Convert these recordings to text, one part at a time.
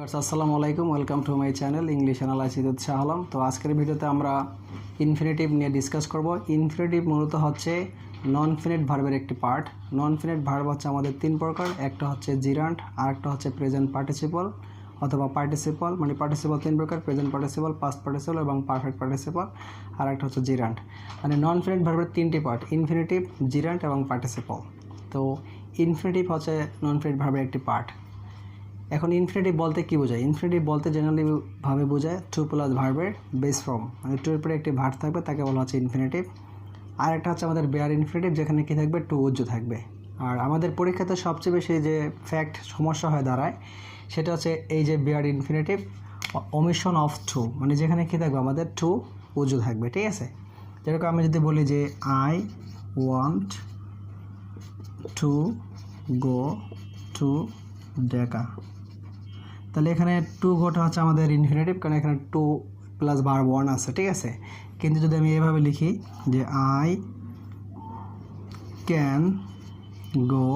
আসসালামু আলাইকুম, welcome to my channel English analysis with Shah Alam. তো আজকের ভিডিওতে আমরা ইনফিনিটিভ নিয়ে ডিসকাস করব। ইনফিনিটিভ মূলত হচ্ছে নন ফিনিট ভার্বের একটি পার্ট। নন ফিনিট ভার্ব হচ্ছে আমাদের তিন প্রকার, একটা হচ্ছে জিরান্ট, আরেকটা হচ্ছে প্রেজেন্ট পার্টিসিপল অথবা পার্টিসিপল, মানে পার্টিসিপল তিন প্রকার: প্রেজেন্ট পার্টিসিপল, পাস্ট পার্টিসিপল এবং পারফেক্ট পার্টিসিপল। আর একটা হচ্ছে জিরান্ট। মানে নন ফিনিট ভার্বের তিনটি পার্ট: ইনফিনিটিভ, জিরান্ট এবং পার্টিসিপল। তো ইনফিনিটিভ হচ্ছে নন ফিনিট ভার্বের একটি পার্ট। এখন ইনফিনিটিভ বলতে কী বোঝায়? ইনফিনিটিভ বলতে জেনারেলি ভাবে বোঝায় টু প্লাস ভার্বের বেস ফর্ম, মানে টু এর পরে একটি ভার্ব থাকবে, তাকে বলা হচ্ছে ইনফিনিটিভ। আর একটা হচ্ছে আমাদের বেয়ার ইনফিনিটিভ, যেখানে কী থাকবে? টু উজ্জু থাকবে। আর আমাদের পরীক্ষাতে সবচেয়ে বেশি যে ফ্যাক্ট সমস্যা হয়ে দাঁড়ায় সেটা হচ্ছে এই যে bare infinitive omission of to, মানে যেখানে কী থাকবে? আমাদের টু উজ্জু থাকবে, ঠিক আছে? যেরকম আমি যদি বলি যে I want to go to Dhaka, তাহলে এখানে টু গোটা হচ্ছে আমাদের ইনফিনিটিভ, কারণ এখানে টু প্লাস ভার্ব ওয়ান আছে, ঠিক আছে? কিন্তু যদি আমি এভাবে লিখি যে I can go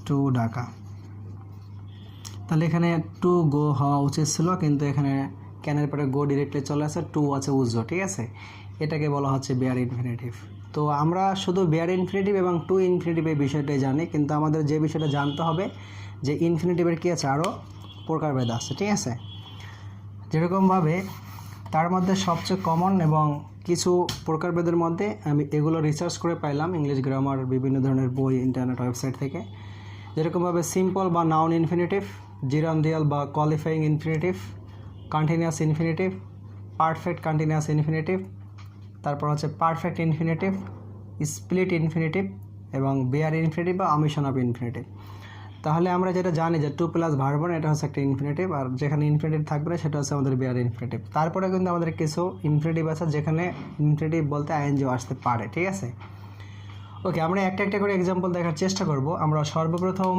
to Dhaka, তাহলে এখানে টু গো হওয়া উচিত ছিল, কিন্তু এখানে ক্যানের পরে গো ডিরেক্টলি চলে আসে, টু আছে উজ্জ্ব, ঠিক আছে? এটাকে বলা হচ্ছে বেয়ার ইনফিনিটিভ। তো আমরা শুধু বেয়ার ইনফিনিটিভ এবং টু ইনফিনিটিভ এই বিষয়টাই জানি, কিন্তু আমাদের যে বিষয়টা জানতে হবে যে ইনফিনিটিভের কী আছে, আরও প্রকারভেদ আছে, ঠিক আছে? যেরকমভাবে তার মধ্যে সবচেয়ে কমন এবং কিছু প্রকারভেদের মধ্যে আমি এগুলো রিসার্চ করে পাইলাম ইংলিশ গ্রামার, বিভিন্ন ধরনের বই, ইন্টারনেট ওয়েবসাইট থেকে। যেরকমভাবে সিম্পল বা নাউন ইনফিনিটিভ, জিরান্ডিয়াল বা qualifying infinitive, continuous infinitive, perfect continuous infinitive, তারপর হচ্ছে পারফেক্ট ইনফিনিটিভ, স্প্লিট ইনফিনিটিভ এবং বেয়ার ইনফিনিটিভ বা অমিশন অফ ইনফিনিটিভ। তাহলে আমরা যেটা জানি যে টু প্লাস ভার্ব এটা হচ্ছে একটা ইনফিনিটিভ, আর যেখানে ইনফিনিটিভ থাকবে না সেটা হচ্ছে আমাদের বেয়ার ইনফিনিটিভ। তারপরে কিন্তু আমাদের কিছু ইনফিনিটিভ আছে যেখানে ইনফিনিটিভ বলতে আইএনজিও আসতে পারে, ঠিক আছে? ওকে, আমরা একটা একটা করে এক্সাম্পল দেখার চেষ্টা করব। আমরা সর্বপ্রথম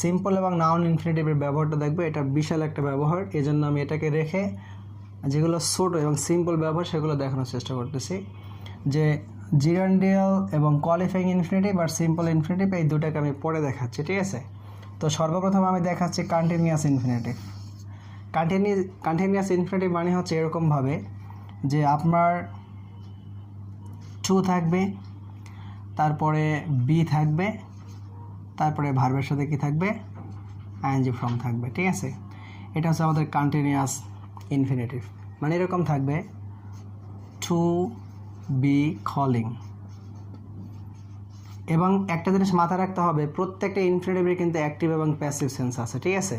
সিম্পল এবং নাউন ইনফিনিটিভের ব্যবহারটা দেখব। এটা বিশাল একটা ব্যবহার, এই জন্য আমি এটাকে রেখে যেগুলো ছোট এবং সিম্পল ব্যবহার সেগুলো দেখানোর চেষ্টা করতেছি। যে জিরান্ডিয়াল এবং কোয়ালিফাইং ইনফিনিটিভ আর সিম্পল ইনফিনিটিভ, এই দুটাকে আমি পরে দেখাচ্ছি, ঠিক আছে? তো সর্বপ্রথম আমি দেখাচ্ছি কন্টিনিউয়াস ইনফিনিটিভ। কন্টিনিউয়াস ইনফিনিটিভ মানে হচ্ছে এরকমভাবে যে আপনার টু থাকবে, তারপরে বি থাকবে, তারপরে ভার্বের সাথে কি থাকবে? আইএনজি ফর্ম থাকবে, ঠিক আছে? এটা হচ্ছে আমাদের কন্টিনিউয়াস ইনফিনিটিভ। মানে এরকম থাকবে টু বি কলিং। এবং একটা জিনিস মাথায় রাখতে হবে, প্রত্যেকটা ইনফিনিটিভের কিন্তু অ্যাক্টিভ এবং প্যাসিভ সেন্স আছে, ঠিক আছে?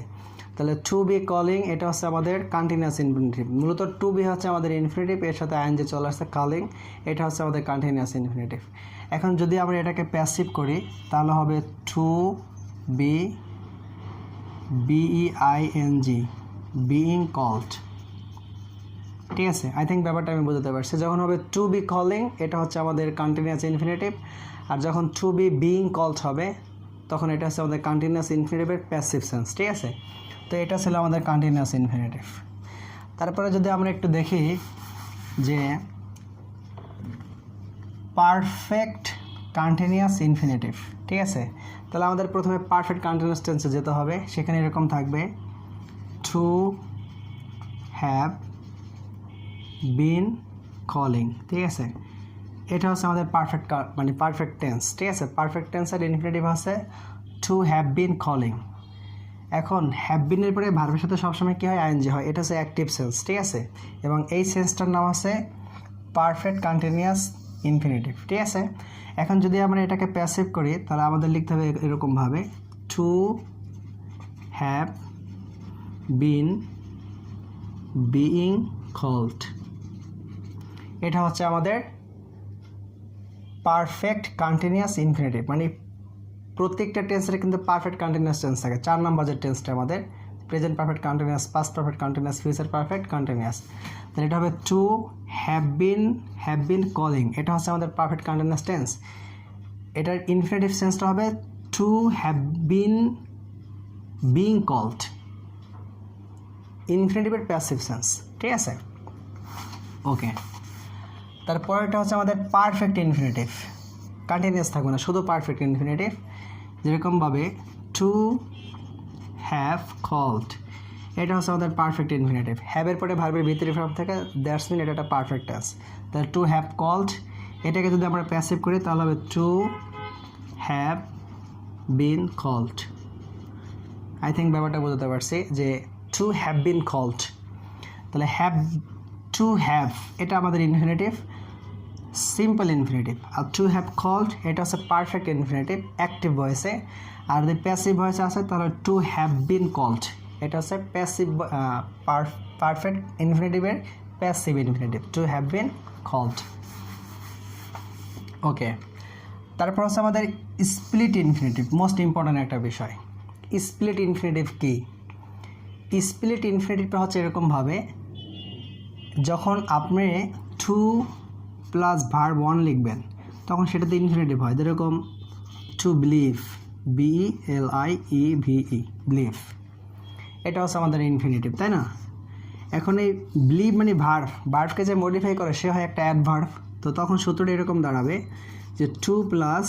তাহলে টু বি কলিং এটা হচ্ছে আমাদের কন্টিনিউয়াস ইনফিনিটিভ। মূলত টু বি হচ্ছে আমাদের ইনফিনিটিভ, এর সাথে আইএনজি চলে আসছে কলিং, এটা হচ্ছে আমাদের কন্টিনিউয়াস ইনফিনিটিভ। এখন যদি আমরা এটাকে প্যাসিভ করি তাহলে হবে টু বি বিইআইএনজি, বিইং কল্ড, ঠিক আছে? আই থিঙ্ক ব্যাপারটা আমি বোঝাতে পারছি। যখন হবে টু বি কলিং এটা হচ্ছে আমাদের কন্টিনিউয়াস ইনফিনিটিভ, আর যখন টু বি বিইং কল্ড হবে তখন এটা হচ্ছে আমাদের কন্টিনিউয়াস ইনফিনিটিভের প্যাসিভ সেন্স, ঠিক আছে? তো এটা ছিল আমাদের কন্টিনিউয়াস ইনফিনিটিভ। তারপরে যদি আমরা একটু দেখি যে পারফেক্ট কন্টিনিউয়াস ইনফিনিটিভ, ঠিক আছে? তাহলে আমাদের প্রথমে পারফেক্ট কন্টিনিউয়াস টেন্সে যেতে হবে। সেখানে এরকম থাকবে টু হ্যাভ বিন কলিং, ঠিক আছে? এটা হচ্ছে আমাদের পারফেক্ট, মানে পারফেক্ট টেন্স, ঠিক আছে? পারফেক্ট টেন্সের ইনফিনিটিভ আছে টু হ্যাভ বিন কলিং। এখন হ্যাভ বিনের পরে ভার্বের সাথে সবসময় কী হয়? আইএনজি হয়। এটা হচ্ছে অ্যাক্টিভ সেন্স, ঠিক আছে? এবং এই সেন্সটার নাম আছে পারফেক্ট কন্টিনিউয়াস ইনফিনিটিভ, ঠিক আছে? এখন যদি আমরা এটাকে প্যাসিভ করি তাহলে আমাদের লিখতে হবে এরকমভাবে to have been being called. এটা হচ্ছে আমাদের পারফেক্ট কন্টিনিউয়াস ইনফিনিটিভ। মানে প্রত্যেকটা টেন্সের কিন্তু পারফেক্ট কন্টিনিউয়াস টেন্স থাকে। 4 নম্বরের টেন্সটা আমাদের present perfect continuous, past perfect continuous, future perfect continuous. তাহলে এটা হবে টু হ্যাভ বিন কলিং, এটা হচ্ছে আমাদের পারফেক্ট কন্টিনিউয়াস টেন্স। এটার ইনফিনিটিভ সেন্সটা হবে to have been being called, ইনফিনিটিভের প্যাসিভ সেন্স, ঠিক আছে? ওকে, তারপরেটা হচ্ছে আমাদের পারফেক্ট ইনফিনিটিভ। কন্টিনিউয়াস থাকবে না, শুধু পারফেক্ট ইনফিনিটিভ। যেরকমভাবে টু হ্যাভ কল্ড, এটা হচ্ছে আমাদের পারফেক্ট ইনফিনিটিভ। হ্যাভের পরে ভার্বের ভিতরে ফর্ম থাকে, দ্যাটস মিন এটা একটা পারফেক্ট টেন্স। তাহলে টু হ্যাভ কল্ড, এটাকে যদি আমরা প্যাসিভ করি তাহলে হবে to have been called. I think ব্যাপারটা বুঝতে পারছি যে টু হ্যাভ বিন কল্ড, তাহলে হ্যাভ টু হ্যাভ এটা আমাদের ইনফিনিটিভ, সিম্পল ইনফিনিটিভ। আর টু হ্যাভ কল্ড এটা হচ্ছে পারফেক্ট ইনফিনিটিভ অ্যাক্টিভ ভয়েসে। আর যদি প্যাসিভ ভয়েসে আছে তাহলে টু হ্যাভ বিন কল্ড, এটা হচ্ছে প্যাসিভ পারফেক্ট ইনফিনিটিভের passive infinitive, to have been called. Okay, তারপর হচ্ছে আমাদের স্প্লিট ইনফিনিটিভ, মোস্ট ইম্পর্ট্যান্ট একটা বিষয়। স্প্লিট ইনফিনিটিভ কি? স্প্লিট ইনফিনিটিভটা হচ্ছে এরকমভাবে, যখন আপনি টু প্লাস ভার্ব ওয়ান লিখবেন তখন সেটাতে ইনফিনিটিভ হয়, যেরকম টু বিলিভ, BLIEVE, বিলিভ, এটা হচ্ছে আমাদের ইনফিনিটিভ, তাই না? এখন এই বিলিভ মানে ভার্বকে যে মডিফাই করে সে হয় একটা অ্যাডভার্ব। তো তখন সূত্রটা এরকম দাঁড়াবে যে to plus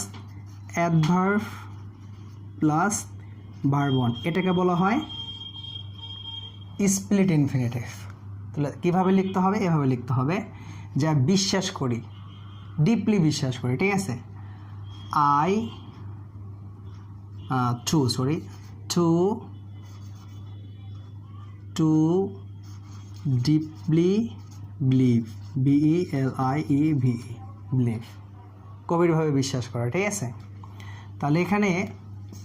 adverb plus verb one, এটাকে বলা হয় স্প্লিট ইনফিনিটিভ। তাহলে কীভাবে লিখতে হবে? এভাবে লিখতে হবে, যা বিশ্বাস করি, ডিপলি বিশ্বাস করি, ঠিক আছে? To deeply believe, BELIEVE, believe, গভীরভাবে বিশ্বাস করা, ঠিক আছে? তাহলে এখানে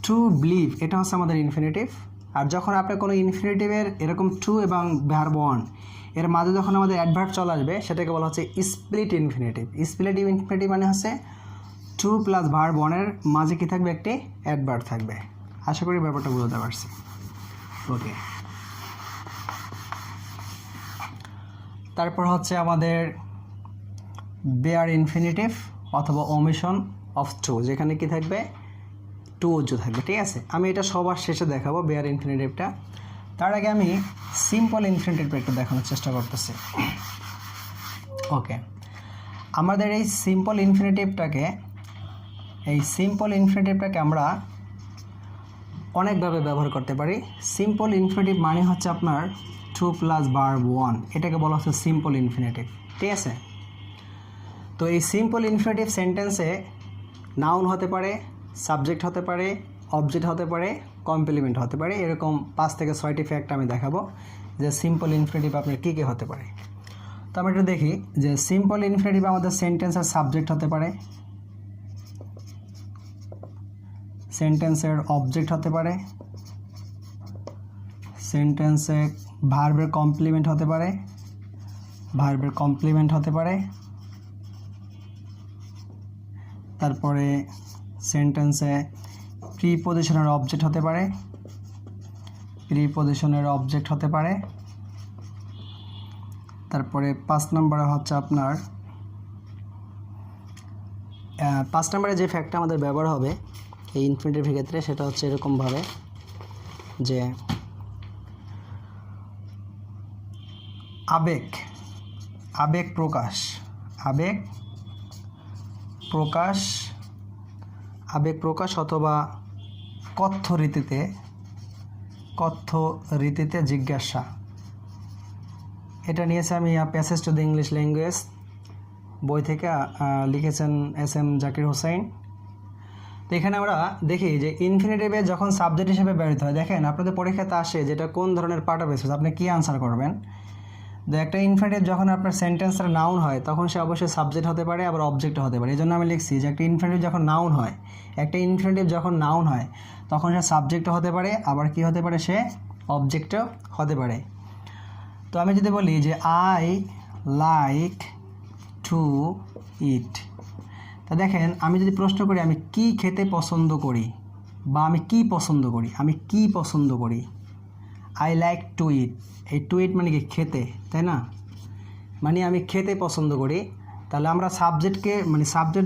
টু বিলিভ এটা হচ্ছে আমাদের ইনফিনিটিভ। আর যখন আপনি কোনো ইনফিনিটিভের এরকম টু এবং ভার্ব ওয়ান এর মাঝে যখন আমাদের অ্যাডভার্ব চলে আসবে সেটাকে বলা হচ্ছে স্প্লিট ইনফিনিটিভ। স্প্লিট ইনফিনিটিভ মানে হচ্ছে টু প্লাস ভার্ব ওয়ানের মাঝে কী থাকবে? একটি অ্যাডভার্ব থাকবে। আশা করি ব্যাপারটা বুঝতে পারছি। ওকে, তারপর হচ্ছে আমাদের বেয়ার ইনফিনিটিভ অথবা ওমিশন অফ টু, যেখানে কি থাকবে? টু উজ্জ্ব থাকবে, ঠিক আছে? আমি এটা সবার শেষে দেখাবো বেয়ার ইনফিনিটিভটা। তার আগে আমি সিম্পল ইনফিনিটিভটা একটু দেখানোর চেষ্টা করতেছি। ওকে, আমাদের এই সিম্পল ইনফিনিটিভটাকে আমরা অনেকভাবে ব্যবহার করতে পারি। সিম্পল ইনফিনিটিভ মানে হচ্ছে আপনার টু প্লাস ভার্ব ওয়ান, এটাকে বলা হচ্ছে সিম্পল ইনফিনিটিভ, ঠিক আছে? তো এই সিম্পল ইনফিনিটিভ সেন্টেন্সে নাউন হতে পারে, সাবজেক্ট হতে পারে, অবজেক্ট হতে পারে, কমপ্লিমেন্ট হতে পারে। এরকম 5 থেকে 6টি ফ্যাক্ট আমি দেখাবো যে সিম্পল ইনফিনিটিভ আপনার কী কী হতে পারে। তো আমরা একটু দেখি যে সিম্পল ইনফিনিটিভ আমাদের সেন্টেন্সের সাবজেক্ট হতে পারে, সেন্টেন্সের অবজেক্ট হতে পারে, সেন্টেন্সে ভার্বের কমপ্লিমেন্ট হতে পারে, তারপরে সেন্টেন্সে প্রিপজিশনের অবজেক্ট হতে পারে, তারপরে 5 নম্বরে হচ্ছে আপনার 5 নম্বরে যে ফ্যাক্টটা আমাদের ব্যবহার হবে এই ইনফিনিটিভের ক্ষেত্রে সেটা হচ্ছে এরকমভাবে যে আবেগ প্রকাশ অথবা কথ্য রীতিতে জিজ্ঞাসা। এটা নিয়েছে আমি passage to the English language বই থেকে, লিখেছেন SM জাকির হোসেন। তো এখানে আমরা দেখি যে ইনফিনিটিভে যখন সাবজেক্ট হিসেবে ব্যবহৃত হয়, দেখেন আপনাদের পরীক্ষাতে আসে যেটা কোন ধরনের পার্ট অফ স্পিচ, আপনি কী আনসার করবেন। তো একটা ইনফিনিটিভ যখন আপনার সেন্টেন্সের নাউন হয় তখন সে অবশ্যই সাবজেক্ট হতে পারে, আবার অবজেক্ট হতে পারে। এই জন্য আমি লিখছি যে একটা ইনফিনিটিভ যখন নাউন হয় তখন সে সাবজেক্টও হতে পারে, আবার কি হতে পারে? সে অবজেক্টও হতে পারে। তো আমি যদি বলি যে আই লাইক টু ইট, তা দেখেন আমি যদি প্রশ্ন করি আমি কি খেতে পছন্দ করি বা আমি কি পছন্দ করি, আই লাইক টু ইট, এই টু ইট মানে কি? খেতে, তাই না? মানে আমি খেতে পছন্দ করি। তাহলে আমরা সাবজেক্ট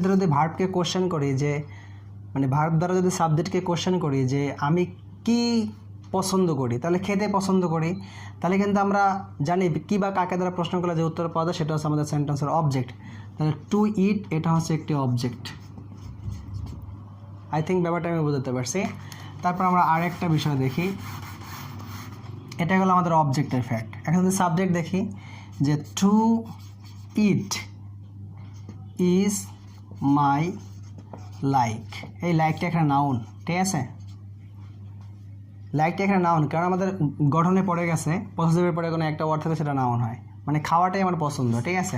দ্বারা যদি ভার্বকে কোশ্চেন করি যে যে আমি কি পছন্দ করি, তাহলে খেতে পছন্দ করি, তাহলে কিন্তু আমরা জানি কি বা কাকে দ্বারা প্রশ্ন করলে যে উত্তর পাওয়া যায় সেটা হচ্ছে আমাদের সেন্টেন্সের অবজেক্ট। তাহলে টু ইট এটা হচ্ছে একটি অবজেক্ট। আই থিঙ্ক ব্যাপারটা আমি বুঝতে পারছি। তারপর আমরা আরেকটা বিষয় দেখি, এটা হলো আমাদের অবজেক্টের ফ্যাক্ট। এখন যদি সাবজেক্ট দেখি যে to eat is my like, এই লাইকটা এখানে নাউন, ঠিক আছে? লাইকটা এখানে নাউন, কারণ আমাদের গঠনে পড়ে গেছে পসেসিভের পরে কোনো একটা ওয়ার্ড থাকে সেটা নাউন হয়, মানে খাওয়াটাই আমার পছন্দ, ঠিক আছে?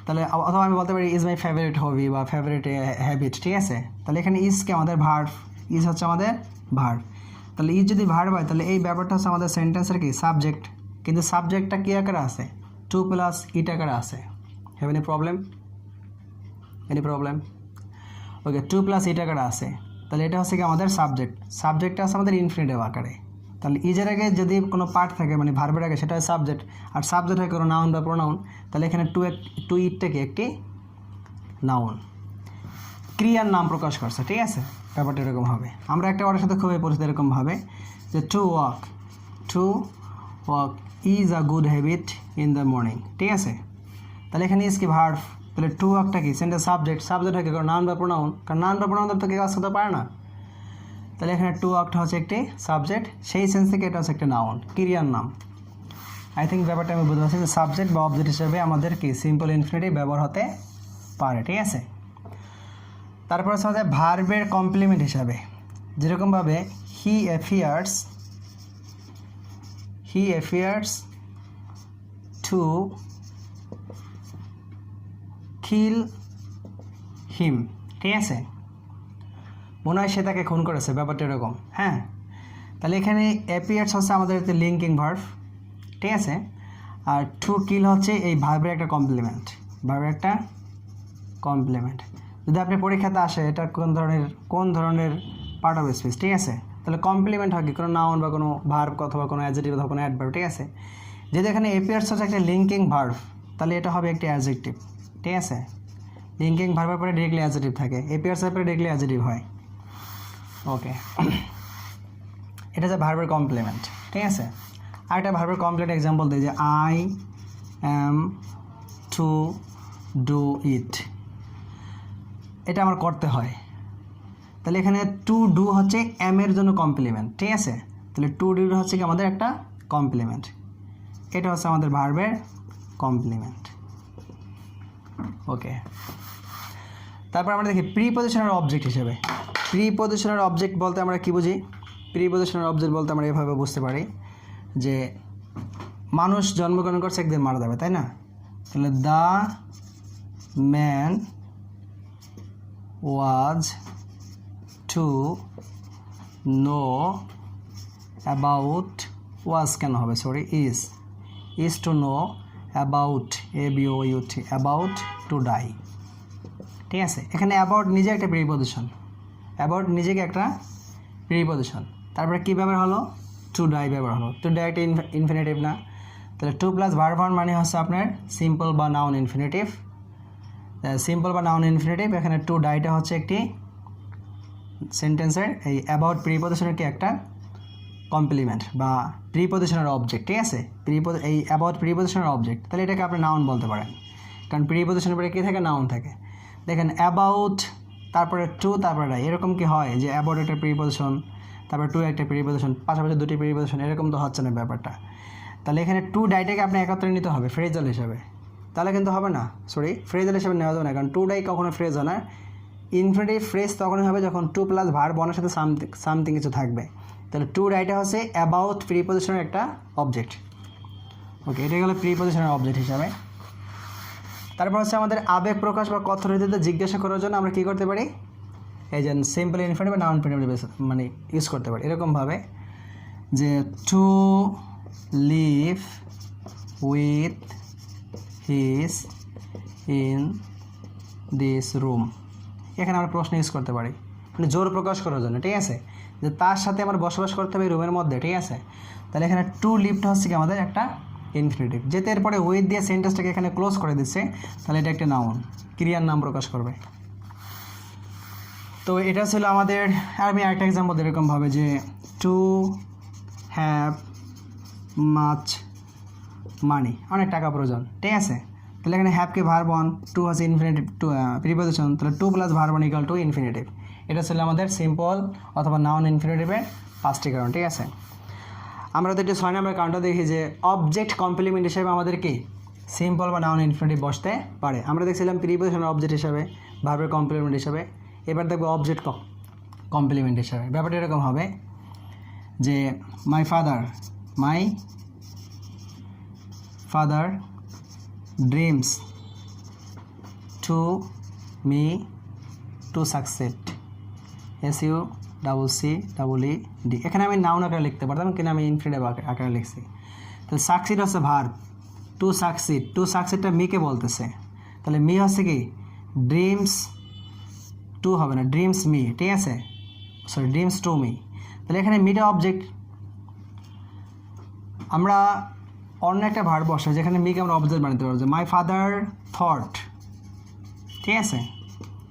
তাহলে অথবা আমি বলতে পারি ইজ মাই ফেভারিট হবি বা ফেভারিট হ্যাবিট, ঠিক আছে? তাহলে এখানে ইজকে আমাদের ভার্ব, ইজ হচ্ছে আমাদের ভার্ব। তাহলে ইজ যদি ভার্ব হয় তাহলে এই ব্যাপারটা হচ্ছে আমাদের সেন্টেন্সের কি সাবজেক্ট, কিন্তু সাবজেক্টটা কী আকারে আছে? টু প্লাস ইট আকারে আছে। Have any problem? Okay, to plus it আকারে আছে, তাহলে এটা হচ্ছে কি আমাদের সাবজেক্ট। সাবজেক্টটা আছে আমাদের ইনফিনিটিভ আকারে। তাহলে ইজের আগে যদি কোনো পার্ট থাকে মানে ভার্বের আগে, সেটা হয় সাবজেক্ট, আর সাবজেক্ট হয় কোনো নাউন বা প্রোনাউন, তাহলে এখানে টু ইটটাকে একটি নাউন, ক্রিয়ার নাম প্রকাশ করছে, ঠিক আছে? ব্যাপারটা এরকম হবে। আমরা একটা ওয়ার্ডের সাথে খুবই পরিচিত এরকম হবে যে to walk is a good habit in the morning, ঠিক আছে? তাহলে এখানে ইজ কি ভার্ব, তাহলে টু ওয়াকটা কি সেন্টেন্স সাবজেক্ট হয় কি নাউন বা প্রোনাউন, কারণ নাউন বা প্রোনাউন তো কেউ কাজ করতে পারে না। তাহলে এখানে টু ওয়াকটা হচ্ছে একটি সাবজেক্ট, সেই সেন্স থেকে এটা হচ্ছে একটা নাউন, ক্রিয়ার নাম। আই থিঙ্ক ব্যাপারটা আমি বুঝতে পারছি যে সাবজেক্ট বা অবজেক্ট হিসেবে আমাদের কি সিম্পল ইনফিনিটিভ ব্যবহার হতে পারে, ঠিক আছে? তারপর হচ্ছে আমাদের ভার্বের কমপ্লিমেন্ট হিসাবে, যেরকমভাবে হি অ্যাপিয়ার্স টু কিল হিম, ঠিক আছে? মনে হয় সে তাকে খুন করেছে, ব্যাপারটা এরকম, হ্যাঁ? তাহলে এখানে অ্যাপিয়ার্স হচ্ছে আমাদের লিঙ্কিং ভার্ব, ঠিক আছে? আর টু কিল হচ্ছে এই ভার্বের একটা কমপ্লিমেন্ট, যদি আপনি পরীক্ষাতে আসে এটা কোন ধরনের পার্ট অফ স্পিচ, ঠিক আছে? তাহলে কমপ্লিমেন্ট হয় কি কোনো নাউন বা কোনো ভার্ব অথবা কোনো অ্যাডজেক্টিভ অথবা কোনো অ্যাডভার্ব, ঠিক আছে? যদি এখানে অ্যাপিয়ার্স হচ্ছে একটা লিঙ্কিং ভার্ব, তাহলে এটা হবে একটি অ্যাডজেক্টিভ, ঠিক আছে? লিঙ্কিং ভার্বের পরে ডিরেক্টলি অ্যাডজেক্টিভ থাকে, অ্যাপিয়ার্সের পরে ডিরেক্টলি অ্যাডজেক্টিভ হয়। ওকে, এটা হচ্ছে ভার্বের কমপ্লিমেন্ট, ঠিক আছে? আর একটা ভার্বের কমপ্লিমেন্ট এক্সাম্পল দিই যে I am to do it, এটা আমার করতে হয়। তাহলে এখানে টু ডু হচ্ছে এম এর জন্য কমপ্লিমেন্ট, ঠিক আছে? তাহলে টু ডু হচ্ছে কি আমাদের একটা কমপ্লিমেন্ট, এটা হচ্ছে আমাদের ভার্বের কমপ্লিমেন্ট। ওকে, তারপর আমরা দেখি প্রিপজিশনাল অবজেক্ট হিসেবে। প্রিপজিশনাল অবজেক্ট বলতে আমরা কি বুঝি? প্রিপজিশনাল অবজেক্ট বলতে আমরা এভাবে বুঝতে পারি যে মানুষ জন্মগ্রহণ করছে, একদিন মারা যাবে, তাই না? তাহলে the man was to know about, was কেন হবে, sorry, is to know about, ABOUT, about to die, ঠিক আছে? এখানে অ্যাবাউট নিজে একটা প্রিপজিশন, অ্যাবাউট নিজেকে একটা প্রিপজিশন। তারপরে কী ব্যবহার হলো? টু ডাই ব্যবহার হলো। টু ডাই একটা ইনফিনিটিভ না, তাহলে টু প্লাস ভার্ব মানে হচ্ছে আপনার সিম্পল বা নাউন ইনফিনিটিভ। এখানে টু ডাইটা হচ্ছে একটি সেন্টেন্সের এই অ্যাবাউট প্রিপজিশনের কি একটা কমপ্লিমেন্ট বা প্রিপজিশনাল অবজেক্ট, ঠিক আছে? এই অ্যাবাউট প্রিপজিশনাল অবজেক্ট, তাহলে এটাকে আপনি নাউন বলতে পারেন, কারণ প্রিপজিশনের পরে কী থাকে? নাউন থাকে। দেখেন অ্যাবাউট, তারপরে টু, তারপরে ডাই, এরকম কি হয় যে অ্যাবাউট একটা প্রিপজিশন, তারপরে টু একটা প্রিপজিশন, পাশাপাশি দুটি প্রিপজিশন, এরকম তো হচ্ছে না ব্যাপারটা। তাহলে এখানে টু ডাইটাকে আপনি একত্রে নিতে হবে ফ্রেজাল হিসাবে, তাহলে কিন্তু হবে না, ফ্রেজাল হিসাবে নেওয়া যাবে না, কারণ টু ডাই কখনো ফ্রেজ হয় না। ইনফিনিটিভ ফ্রেজ তখনই হবে যখন টু প্লাস ভার্ব ওয়ানের সাথে সামথিং কিছু থাকবে। তাহলে টু ডাইটা হচ্ছে অ্যাবাউট প্রিপজিশনের একটা অবজেক্ট। ওকে, এটা গেলো প্রিপজিশনের অবজেক্ট হিসাবে। তারপর হচ্ছে আমাদের আবেগ প্রকাশ বা কথ্যরীতিতে জিজ্ঞাসা করার জন্য আমরা কী করতে পারি? এই যে সিম্পল ইনফিনিটিভ বা নাউন ইনফিনিটিভ মানে ইউজ করতে পারি এরকমভাবে যে to live with his in this room, এখানে আমরা প্রশ্ন ইউজ করতে পারি মানে জোর প্রকাশ করার জন্য, ঠিক আছে? যে তার সাথে আমার বসবাস করতে হবে রুমের মধ্যে, ঠিক আছে? তাহলে এখানে টু লিভটা হচ্ছে কি আমাদের একটা ইনফিনিটিভ, যেতে এরপরে উইথ দিয়ে সেন্টেন্সটাকে এখানে ক্লোজ করে দিচ্ছে, তাহলে এটা একটা নাউন, ক্রিয়ার নাম প্রকাশ করবে। তো এটা ছিল আমাদের। আর আমি আরেকটা এক্সাম্পল এরকমভাবে যে টু হ্যাভ মাচ মানি, অনেক টাকা প্রয়োজন, ঠিক আছে? তাহলে এখানে হ্যাভকে ভার্ব ওয়ান, টু হচ্ছে ইনফিনিটিভ, টু প্রিপজিশন, তাহলে to plus verb one equal to infinitive. এটা ছিল আমাদের সিম্পল অথবা নাউন ইনফিনিটিভের 5টি কারণ, ঠিক আছে? আমরা তো একটু 6 নম্বর কাউন্টার দেখি যে অবজেক্ট কমপ্লিমেন্ট হিসেবে আমাদের কি সিম্পল বা নাউন ইনফিনিটিভ বসতে পারে। আমরা দেখছিলাম প্রিপোজিশন অবজেক্ট হিসাবে, ভার্বের কমপ্লিমেন্ট হিসাবে, এবার দেখবো অবজেক্ট কমপ্লিমেন্ট হিসাবে। ব্যাপারটা এরকম হবে যে my father dreams to me two succeed, SUCCED। এখানে আমি নাউন আকারে লিখতে পারতাম, কিন্তু আমি ইনফিনিটিভ আকারে লিখছি। তাহলে সাকসিড হচ্ছে ভার্ব, টু সাকসিডটা মিকে বলতেছে, তাহলে মি হচ্ছে কি ড্রিমস টু হবে না, ড্রিমস মি, ঠিক আছে, সরি ড্রিমস টু মি। তাহলে এখানে মিটা অবজেক্ট, আমরা অন্য একটা ভার্ব বসাই যেখানে মিকে আমরা অবজেক্ট বানাতে পারবো, যে মাই ফাদার থট, ঠিক আছে,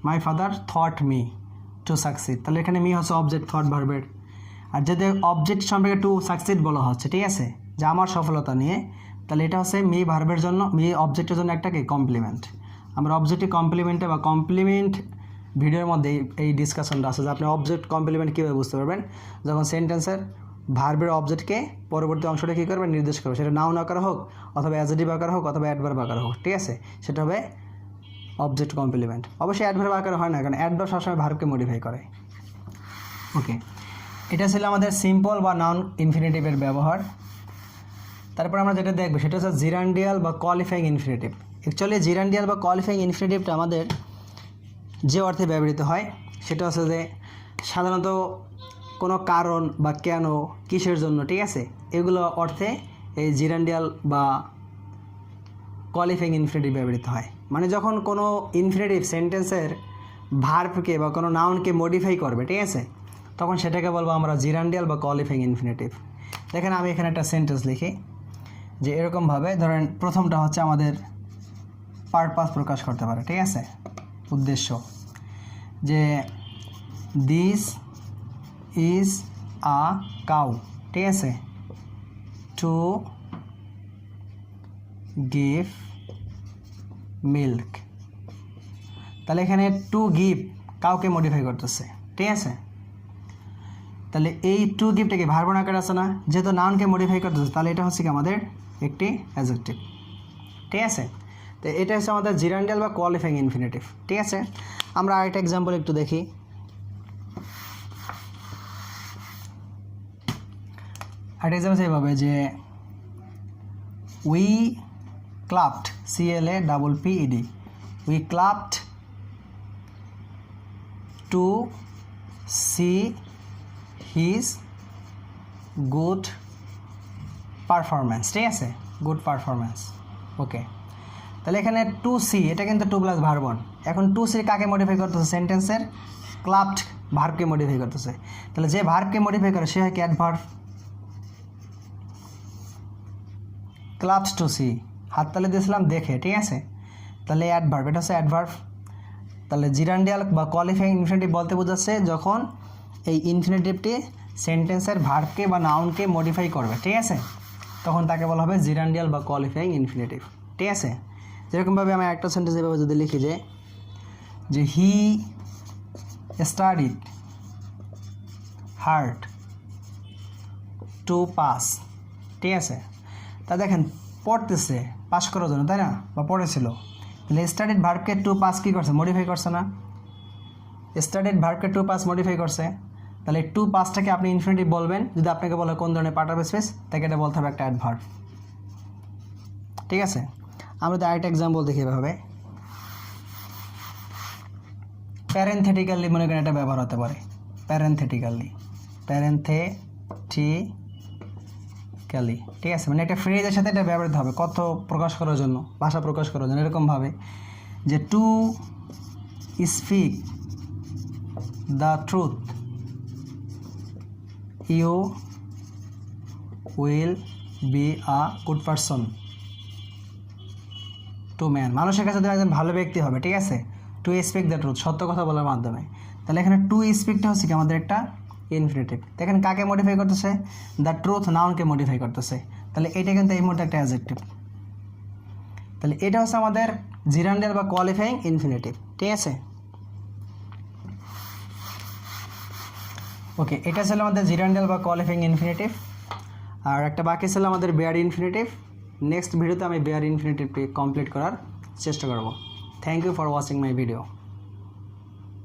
my father thought me to succeed. তাহলে এখানে মি হচ্ছে অবজেক্ট থট ভার্বের, আর যদি অবজেক্ট সম্পর্কে টু সাকসিড বলা হচ্ছে, ঠিক আছে, যে আমার সফলতা নিয়ে, তাহলে এটা হচ্ছে মি ভার্বের জন্য, মি অবজেক্টের জন্য একটা কি কমপ্লিমেন্ট। আমরা অবজেক্টিভ কমপ্লিমেন্টে বা কমপ্লিমেন্ট ভিডিওর মধ্যে এই ডিসকাশনটা আছে যে আপনি অবজেক্ট কমপ্লিমেন্ট কীভাবে বুঝতে পারবেন, যখন সেন্টেন্সের ভার্বের অবজেক্টকে পরবর্তী অংশটা কী করবেন নির্দেশ করবে, সেটা নাউন আকারে হোক অথবা অ্যাডজেক্টিভ আকারে হোক অথবা অ্যাডভার্ব আকারে হোক, ঠিক আছে, সেটা হবে অবজেক্ট কমপ্লিমেন্ট। অবশ্যই অ্যাডভার্ব আকারে হয় না, কারণ অ্যাডভার্ব সবসময় ভার্বকে মডিফাই করে। ওকে, এটা ছিল আমাদের সিম্পল বা নাউন ইনফিনিটিভের ব্যবহার। তারপর আমরা যেটা দেখবো সেটা হচ্ছে জিরান্ডিয়াল বা কোয়ালিফাইং ইনফিনিটিভ। অ্যাকচুয়ালি জিরান্ডিয়াল বা কোয়ালিফাইং ইনফিনিটিভটা আমাদের যে অর্থে ব্যবহৃত হয় সেটা হচ্ছে যে সাধারণত কোনো কারণ বা কেন, কিসের জন্য, ঠিক আছে, এগুলো অর্থে এই জিরান্ডিয়াল বা কোয়ালিফাইং ইনফিনিটিভ ব্যবহৃত হয়। মানে যখন কোনো ইনফিনিটিভ সেন্টেন্সের ভার্বকে বা কোনো নাউনকে মডিফাই করবে, ঠিক আছে, তখন সেটাকে বলবো আমরা জিরান্ডিয়াল বা কোয়ালিফাইং ইনফিনিটিভ। দেখেন আমি এখানে একটা সেন্টেন্স লিখি যে এরকমভাবে, ধরেন প্রথমটা হচ্ছে আমাদের পারপাস প্রকাশ করতে পারে, ঠিক আছে, উদ্দেশ্য, যে দিস ইজ আ কাউ, ঠিক আছে, টু গিভ মিল্ক। তাহলে এখানে টু গিভ কাউকে মডিফাই করতেছে, ঠিক আছে, তাহলে এই টু গিভটাকে ভার্ব আকারে আছে না, যেহেতু নাউনকে মডিফাই করতেছে তাহলে এটা হচ্ছে কি আমাদের একটি অ্যাডজেক্টিভ, ঠিক আছে। তো এটা হচ্ছে আমাদের জিরান্ডিয়াল বা কোয়ালিফাইং ইনফিনিটিভ, ঠিক আছে। আমরা আরেকটা এক্সাম্পল একটু দেখি। আরেকটা এক্সাম্পল এইভাবে যে we clapped, CLAPPED, we clapped to see his good performance, ঠিক আছে, গুড পারফরম্যান্স। ওকে, তাহলে এখানে টু সি, এটা কিন্তু টু প্লাস ভার্ব ওয়ান। এখন টু সি কাকে মডিফাই করতেছে, সেন্টেন্সের ক্লাবড ভার্বকে মডিফাই করতেছে। তাহলে যে ভার্বকে মডিফাই করে সে হয় কি অ্যাডভার্ব। ক্লাবড টু সি, হাততালি দিয়েছিলাম দেখে, ঠিক আছে, তাহলে অ্যাডভার্ব, এটা হচ্ছে অ্যাডভার্ব। তাহলে জিরান্ডিয়াল বা কোয়ালিফাইং ইনফিনিটিভ বলতে বোঝাচ্ছে যখন এই ইনফিনিটিভটি সেন্টেন্সের ভার্বকে বা নাউনকে মডিফাই করবে, ঠিক আছে, তখন তাকে বলা হবে জিরান্ডিয়াল বা কোয়ালিফাইং ইনফিনিটিভ, ঠিক আছে। যেরকমভাবে আমি একটা সেন্টেন্স এভাবে যদি লিখি যে হি স্টাডিড হার্ড টু পাস, ঠিক আছে, তা দেখেন পড়তেছে পাস করার জন্য, তাই না, বা পড়েছিল, তাহলে স্টাডিড ভার্বকে টু পাস কী করছে, মডিফাই করছে না, স্টাডিড ভার্বকে টু পাস মডিফাই করছে। তাহলে টু পাসটাকে আপনি ইনফিনিটিভ বলবেন যদি আপনাকে বলে কোন ধরনের পার্ট অফ স্পেস, তাকে এটা বলতে হবে একটা অ্যাডভার্ব, ঠিক আছে। আমরা তো আরেকটা এক্সাম্পল দেখি এভাবে, প্যারেন্থেটিক্যালি মনে করেন এটা ব্যবহার হতে পারে, প্যারেন্থেটিক্যালি, ঠিক আছে, মানে একটা ফ্রেজের সাথে এটা ব্যবহৃত হবে কত প্রকাশ করার জন্য, ভাষা প্রকাশ করার জন্য। এরকমভাবে যে to speak the truth you will be a good person to man, মানুষের কাছে একজন ভালো ব্যক্তি হবে, ঠিক আছে, টু স্পিক দ্য ট্রুথ, সত্য কথা বলার মাধ্যমে। তাহলে এখানে টু স্পিকটা হচ্ছে কি আমাদের একটা ইনফিনিটিভ। দেখেন কাকে মডিফাই করতেছে, দ্য ট্রুথ নাউনকে মডিফাই করতেছে, তাহলে এটা কিন্তু এই মুহূর্তে একটা অ্যাডজেক্টিভ। তাহলে এটা হচ্ছে আমাদের জিরান্ডিয়াল বা কোয়ালিফাইং ইনফিনিটিভ, ঠিক আছে। ওকে, এটা ছিল আমাদের জিরান্ডিয়াল বা কোয়ালিফাইং ইনফিনিটিভ। আর একটা বাকি ছিল আমাদের বেয়ার ইনফিনিটিভ। নেক্সট ভিডিওতে আমি বেয়ার ইনফিনিটিভটি কমপ্লিট করার চেষ্টা করব। Thank you for watching my video.